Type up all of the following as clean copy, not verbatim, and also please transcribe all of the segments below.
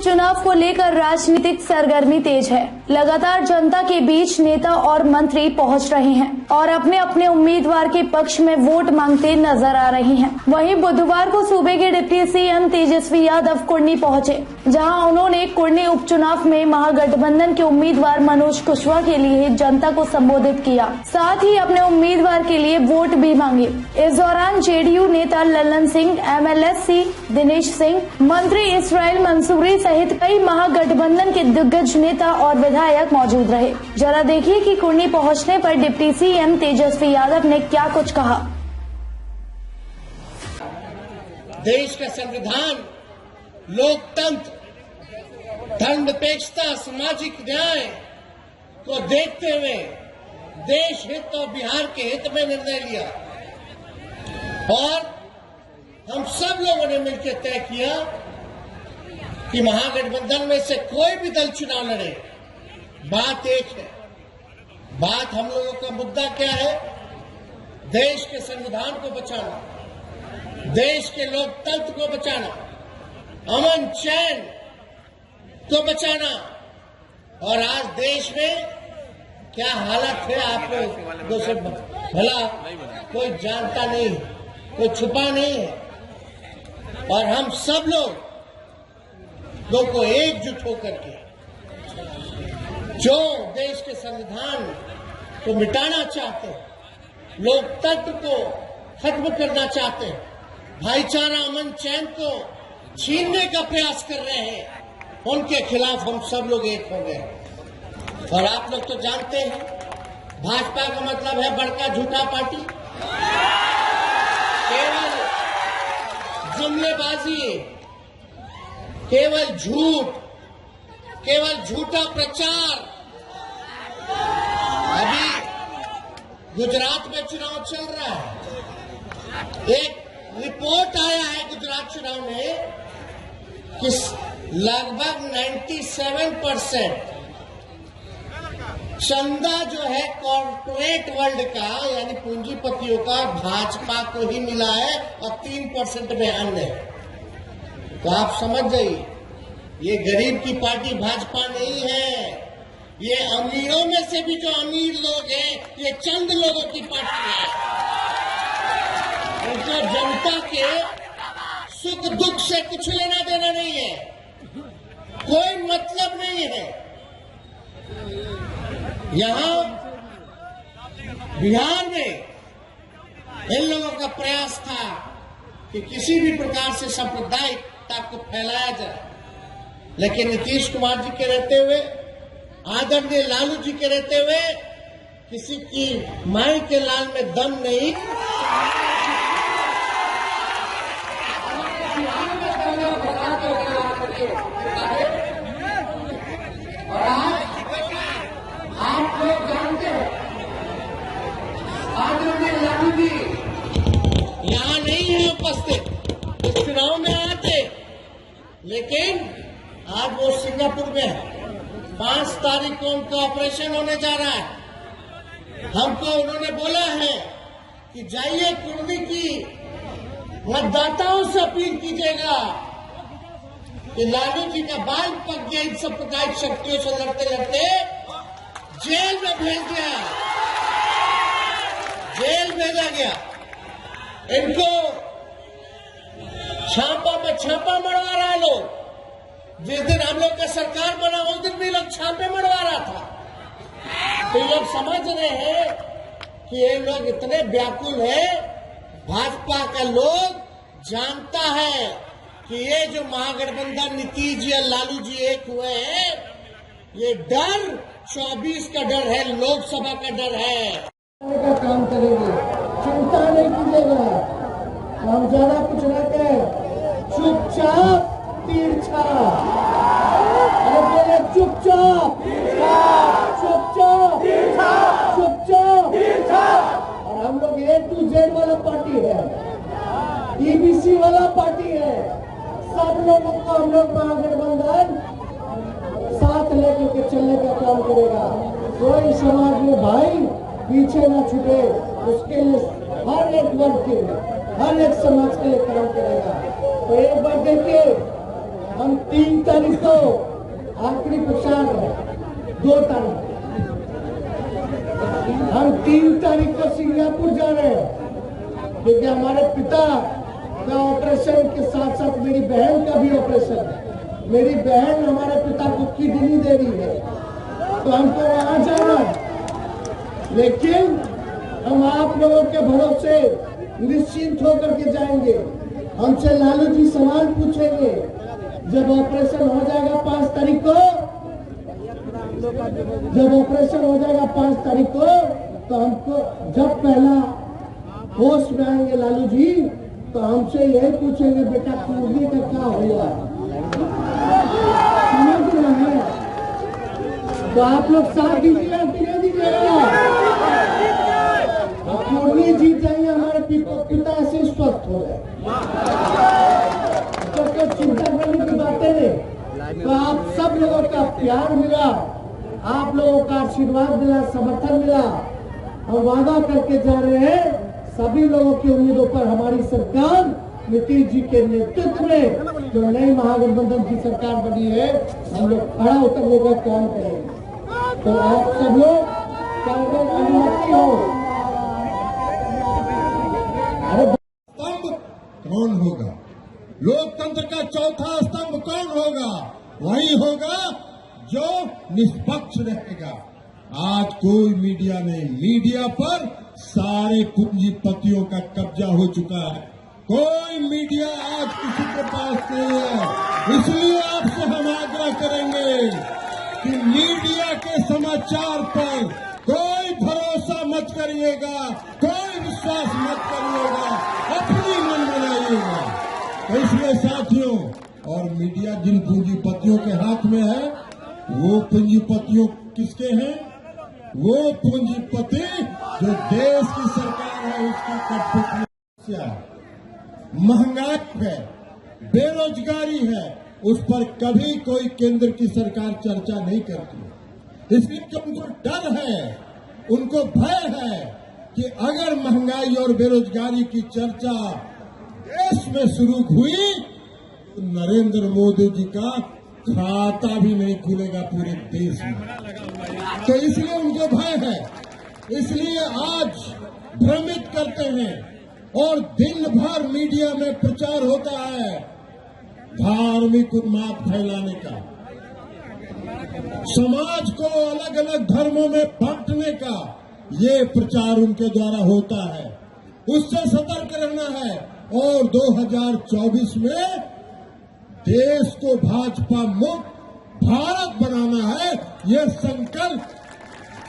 उपचुनाव को लेकर राजनीतिक सरगर्मी तेज है। लगातार जनता के बीच नेता और मंत्री पहुंच रहे हैं और अपने अपने उम्मीदवार के पक्ष में वोट मांगते नजर आ रहे हैं। वहीं बुधवार को सूबे के डिप्टी सीएम तेजस्वी यादव कुर्नी पहुंचे, जहां उन्होंने कुर्नी उपचुनाव में महागठबंधन के उम्मीदवार मनोज कुशवाहा के लिए जनता को संबोधित किया, साथ ही अपने उम्मीदवार के लिए वोट भी मांगे। इस दौरान जेडीयू नेता ललन सिंह, एमएलसी दिनेश सिंह, मंत्री इसराइल मंसूरी सहित कई महागठबंधन के दिग्गज नेता और विधायक मौजूद रहे। जरा देखिए कि कुर्नी पहुंचने पर डिप्टी सीएम तेजस्वी यादव ने क्या कुछ कहा। देश का संविधान, लोकतंत्र, धर्मनिरपेक्षता, सामाजिक न्याय को देखते हुए देश हित और बिहार के हित में निर्णय लिया और हम सब लोगों ने मिलकर तय किया कि महागठबंधन में से कोई भी दल चुनाव लड़े। बात एक है, बात हम लोगों का मुद्दा क्या है? देश के संविधान को बचाना, देश के लोकतंत्र को बचाना, अमन चैन को बचाना। और आज देश में क्या हालत है आप लोगों से भला कोई जानता नहीं, कोई छुपा नहीं है। और हम सब लोगों को एकजुट होकर के जो देश के संविधान को मिटाना चाहते हैं, लोकतंत्र को खत्म करना चाहते हैं, भाईचारा अमन चैन को छीनने का प्रयास कर रहे हैं, उनके खिलाफ हम सब लोग एक हो गए। और आप लोग तो जानते हैं भाजपा का मतलब है बड़का झूठा पार्टी, केवल जुमलेबाजी, केवल झूठ, केवल झूठा प्रचार। अभी गुजरात में चुनाव चल रहा है, एक रिपोर्ट आया है गुजरात चुनाव में कि लगभग 97% चंदा जो है कॉर्पोरेट वर्ल्ड का यानी पूंजीपतियों का भाजपा को ही मिला है और 3% में अन्य। तो आप समझ जाइए, ये गरीब की पार्टी भाजपा नहीं है, ये अमीरों में से भी जो अमीर लोग हैं, ये चंद लोगों की पार्टी है। उनको जनता के सुख दुख से कुछ लेना देना नहीं है, कोई मतलब नहीं है। यहां बिहार में इन लोगों का प्रयास था कि किसी भी प्रकार से सांप्रदायिकता को फैलाया जाए, लेकिन नीतीश कुमार जी के रहते हुए, आदरणीय लालू जी के रहते हुए किसी की माई के लाल में दम नहीं। और आप लोग जानते हैं आदरणीय लालू जी यहाँ नहीं है उपस्थित, इस चुनाव में आते, लेकिन आज वो सिंगापुर में है। 5 तारीख को उनका ऑपरेशन होने जा रहा है। हमको उन्होंने बोला है कि जाइए कुर्नी की मतदाताओं से अपील कीजिएगा कि लालू जी का बाल पक गया, इन सांप्रदायिक शक्तियों से लड़ते लड़ते जेल में भेज दिया, जेल भेजा गया। इनको छापा में छापा मरवा रहा है लोग। जिस दिन हम लोग का सरकार बना उस दिन भी लोग छापे मरवा रहा था। तो ये लोग समझ रहे हैं कि ये लोग इतने व्याकुल हैं। भाजपा का लोग जानता है कि ये जो महागठबंधन नीतीश जी और लालू जी एक हुए हैं, ये डर 24 का डर है, लोकसभा का डर है। का काम करेंगे, चिंता नहीं कीजिएगा, हम ज्यादा कुछ न कहें, चुपचाप तीरछा, चुपचाप चुपचाप चुपचाप। और हम लोग A to Z वाला पार्टी है, EBC वाला पार्टी है। सब लोगों को हम लोग महागठबंधन साथ लेकर के चलने का काम करेगा। कोई समाज में भाई पीछे न छूटे, उसके लिए हर एक वर्ग के लिए, हर एक समाज के लिए काम करेगा। तो एक बार देखिए, हम 3 तारीख को आखिरी प्रचार है, 2 तारीख हम 3 तारीख को सिंगापुर जा रहे हैं, क्योंकि हमारे पिता का ऑपरेशन के साथ साथ मेरी बहन का भी ऑपरेशन है। मेरी बहन हमारे पिता को किडनी दे रही है, तो हमको वहां जाना है। लेकिन हम आप लोगों के भरोसे निश्चिंत होकर के जाएंगे। हमसे लालू जी सवाल पूछेंगे, जब ऑपरेशन हो जाएगा 5 तारीख को, जब ऑपरेशन हो जाएगा 5 तारीख को, तो हमको जब पहला होश में आएंगे लालू जी, तो हमसे यही पूछेंगे, बेटा कुर्मी का क्या हुआ, समझ रहे हैं? तो आप लोग साथ दीजिएगा कि नहीं दीजिएगा? कुर्मी जीत जाएंगे, हमारे पिता ऐसे स्वस्थ हो गए, तो चिंता करने की बातें नहीं। तो आप सब लोगों का प्यार मिला, आप लोगों का आशीर्वाद मिला, समर्थन मिला। हम वादा करके जा रहे हैं, सभी लोगों की उम्मीदों पर हमारी सरकार नीतीश जी के नेतृत्व में जो नई महागठबंधन की सरकार बनी है, हम लोग खड़ा उतरने का काम करेंगे। तो आप सब लोग का अगर अनुमति हो, स्तंभ कौन होगा, लोकतंत्र का चौथा स्तंभ कौन होगा? वही होगा जो निष्पक्ष रहेगा। आज कोई मीडिया नहीं, मीडिया पर सारे पूंजीपतियों का कब्जा हो चुका है। कोई मीडिया आज किसी के पास नहीं है। इसलिए आपसे हम आग्रह करेंगे कि मीडिया के समाचार पर कोई भरोसा मत करिएगा, कोई विश्वास मत करिएगा, अपनी मन बनाइएगा। तो इसलिए साथियों, और मीडिया जिन पूंजीपतियों के हाथ में है, वो पूंजीपतियों किसके हैं? वो पूंजीपति जो देश की सरकार है उसकी कठपुतली समस्या है, महंगाई है, बेरोजगारी है, उस पर कभी कोई केंद्र की सरकार चर्चा नहीं करती। इसलिए कि उनको डर है, उनको भय है कि अगर महंगाई और बेरोजगारी की चर्चा देश में शुरू हुई तो नरेंद्र मोदी जी का खाता भी नहीं खुलेगा पूरे देश में। तो इसलिए उनको भय है, इसलिए आज भ्रमित करते हैं और दिन भर मीडिया में प्रचार होता है धार्मिक उन्माद फैलाने का, समाज को अलग अलग धर्मों में बांटने का, ये प्रचार उनके द्वारा होता है। उससे सतर्क रहना है और 2024 में देश को भाजपा मुक्त भारत बनाना है। ये संकल्प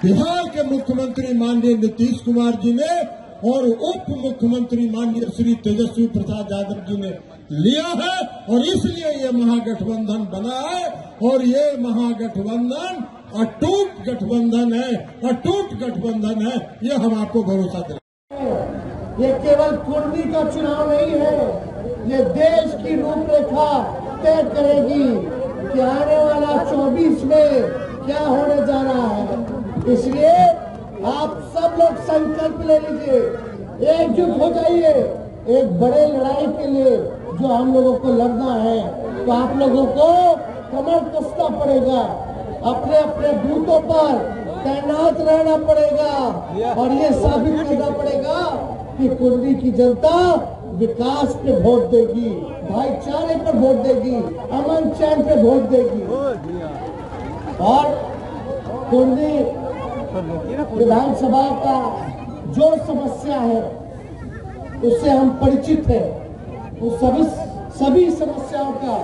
बिहार के मुख्यमंत्री माननीय नीतीश कुमार जी ने और उप मुख्यमंत्री माननीय श्री तेजस्वी प्रसाद यादव जी ने लिया है, और इसलिए ये महागठबंधन बना है। और ये महागठबंधन अटूट गठबंधन है, अटूट गठबंधन है, ये हम आपको भरोसा दें। ये केवल कुर्मी का चुनाव नहीं है, ये देश की रूपरेखा तय करेगी कि आने वाला 24 में क्या होने जा रहा है। इसलिए आप सब लोग संकल्प ले लीजिए, एकजुट हो जाइए एक बड़े लड़ाई के लिए जो हम लोगों को लड़ना है। तो आप लोगों को कमर कसना पड़ेगा, अपने अपने बूथों पर तैनात रहना पड़ेगा और ये साबित करना पड़ेगा कि कुर्मी की जनता विकास पे वोट देगी, भाईचारे पर वोट देगी, अमन चैन पे वोट देगी। और कुर्मी विधानसभा का जो समस्या है उससे हम परिचित हैं, उस सभी समस्याओं का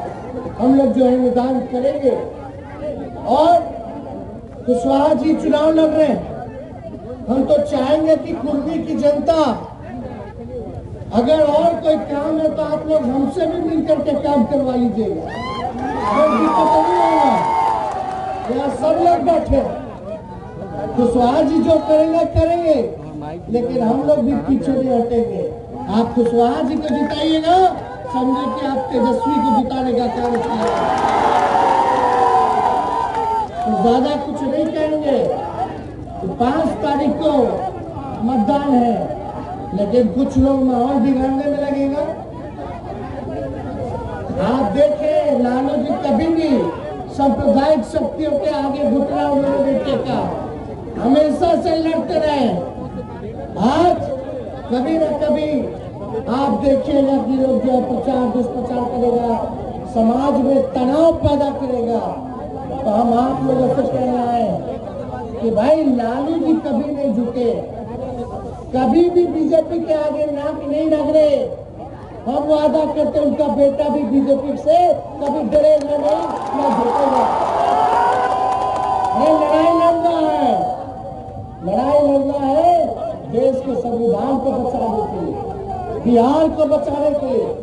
हम लोग जो है निदान करेंगे। और कुशवाहा जी चुनाव लड़ रहे हैं, हम तो चाहेंगे कि कुर्मी की जनता, अगर और कोई काम है तो आप लोग हमसे भी मिलकर के काम करवा लीजिएगा, कोई दिक्कत नहीं होगा। यहाँ सब लोग बैठे, कुशवाहा जी जो करेंगे करेंगे, लेकिन हम लोग भी पीछे नहीं हटेंगे। आप कुशवाहा जी को जिताइएगा, समझे कि आप तेजस्वी को जिताने का काम किया। तो ज्यादा कुछ नहीं कहेंगे। तो 5 तारीख को मतदान है, लेकिन कुछ लोग माहौल बिगाड़ने में लगेगा। आप देखें लालू सांप्रदायिक शक्तियों के आगे घुटना उन्होंने नहीं टेका, हमेशा से लड़ते रहे। आज कभी न कभी आप देखिएगा कि लोग जो प्रचार दुष्प्रचार करेगा, समाज में तनाव पैदा करेगा, तो हम आप लोगों से कहना है कि भाई लालू जी कभी नहीं झुके, कभी भी बीजेपी के आगे नाक नहीं रगड़े। हम वादा करते उनका बेटा भी बीजेपी से कभी डरेगा नहीं, ना झुकेगा। ये लड़ाई लड़ना है, लड़ाई लड़ना है देश के संविधान को बचाने के लिए, बिहार को बचाने के लिए।